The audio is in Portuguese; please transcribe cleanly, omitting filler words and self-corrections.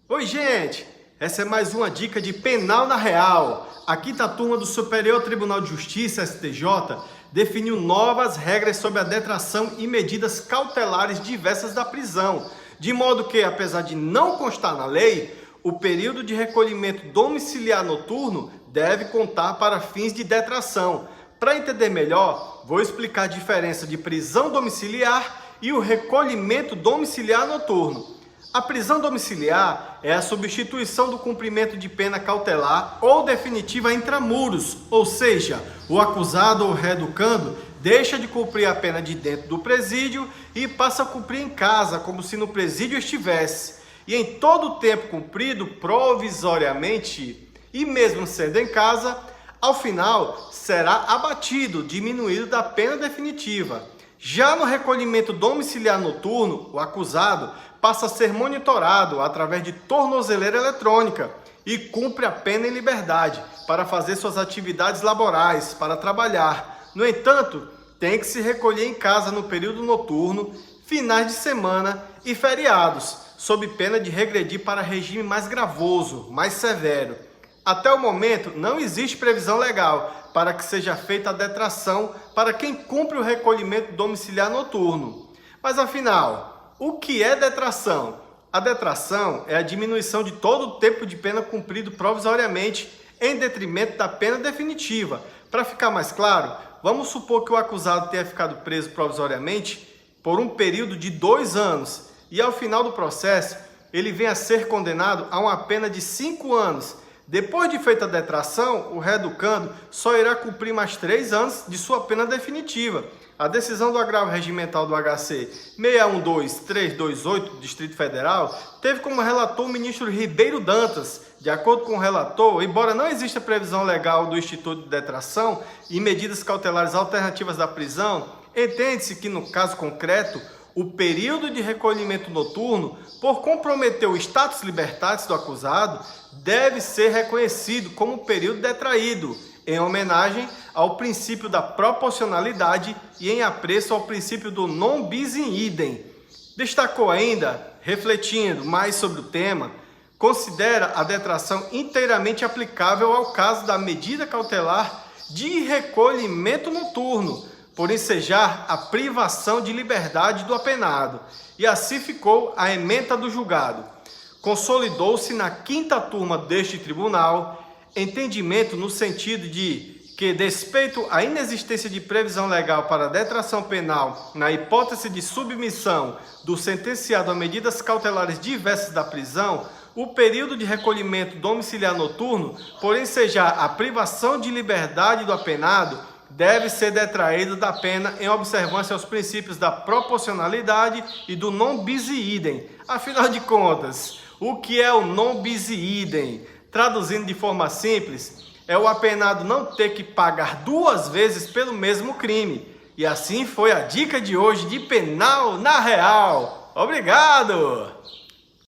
Oi, gente! Essa é mais uma dica de Penal na Real. A quinta turma do Superior Tribunal de Justiça, STJ, definiu novas regras sobre a detração e medidas cautelares diversas da prisão, de modo que, apesar de não constar na lei, o período de recolhimento domiciliar noturno deve contar para fins de detração. Para entender melhor, vou explicar a diferença de prisão domiciliar e o recolhimento domiciliar noturno. A prisão domiciliar é a substituição do cumprimento de pena cautelar ou definitiva intramuros, ou seja, o acusado ou reeducando deixa de cumprir a pena de dentro do presídio e passa a cumprir em casa, como se no presídio estivesse. E em todo o tempo cumprido provisoriamente, e mesmo sendo em casa, ao final será abatido, diminuído da pena definitiva. Já no recolhimento domiciliar noturno, o acusado passa a ser monitorado através de tornozeleira eletrônica e cumpre a pena em liberdade para fazer suas atividades laborais, para trabalhar. No entanto, tem que se recolher em casa no período noturno, finais de semana e feriados, sob pena de regredir para regime mais gravoso, mais severo. Até o momento, não existe previsão legal para que seja feita a detração para quem cumpre o recolhimento domiciliar noturno. Mas afinal, o que é detração? A detração é a diminuição de todo o tempo de pena cumprido provisoriamente em detrimento da pena definitiva. Para ficar mais claro, vamos supor que o acusado tenha ficado preso provisoriamente por um período de 2 anos e ao final do processo ele venha a ser condenado a uma pena de 5 anos. Depois de feita a detração, o reeducando só irá cumprir mais 3 anos de sua pena definitiva. A decisão do agravo regimental do HC 612328 do Distrito Federal teve como relator o ministro Ribeiro Dantas. De acordo com o relator, embora não exista previsão legal do Instituto de Detração e medidas cautelares alternativas da prisão, entende-se que, no caso concreto, o período de recolhimento noturno, por comprometer o status libertatis do acusado, deve ser reconhecido como período detraído, em homenagem ao princípio da proporcionalidade e em apreço ao princípio do non bis in idem. Destacou ainda, refletindo mais sobre o tema, considera a detração inteiramente aplicável ao caso da medida cautelar de recolhimento noturno, por ensejar a privação de liberdade do apenado. E assim ficou a ementa do julgado. Consolidou-se na quinta turma deste tribunal entendimento no sentido de que, despeito à inexistência de previsão legal para a detração penal na hipótese de submissão do sentenciado a medidas cautelares diversas da prisão, o período de recolhimento domiciliar noturno, por ensejar a privação de liberdade do apenado, deve ser detraído da pena em observância aos princípios da proporcionalidade e do non bis in idem. Afinal de contas, o que é o non bis in idem? Traduzindo de forma simples, é o apenado não ter que pagar 2 vezes pelo mesmo crime. E assim foi a dica de hoje de Penal na Real. Obrigado!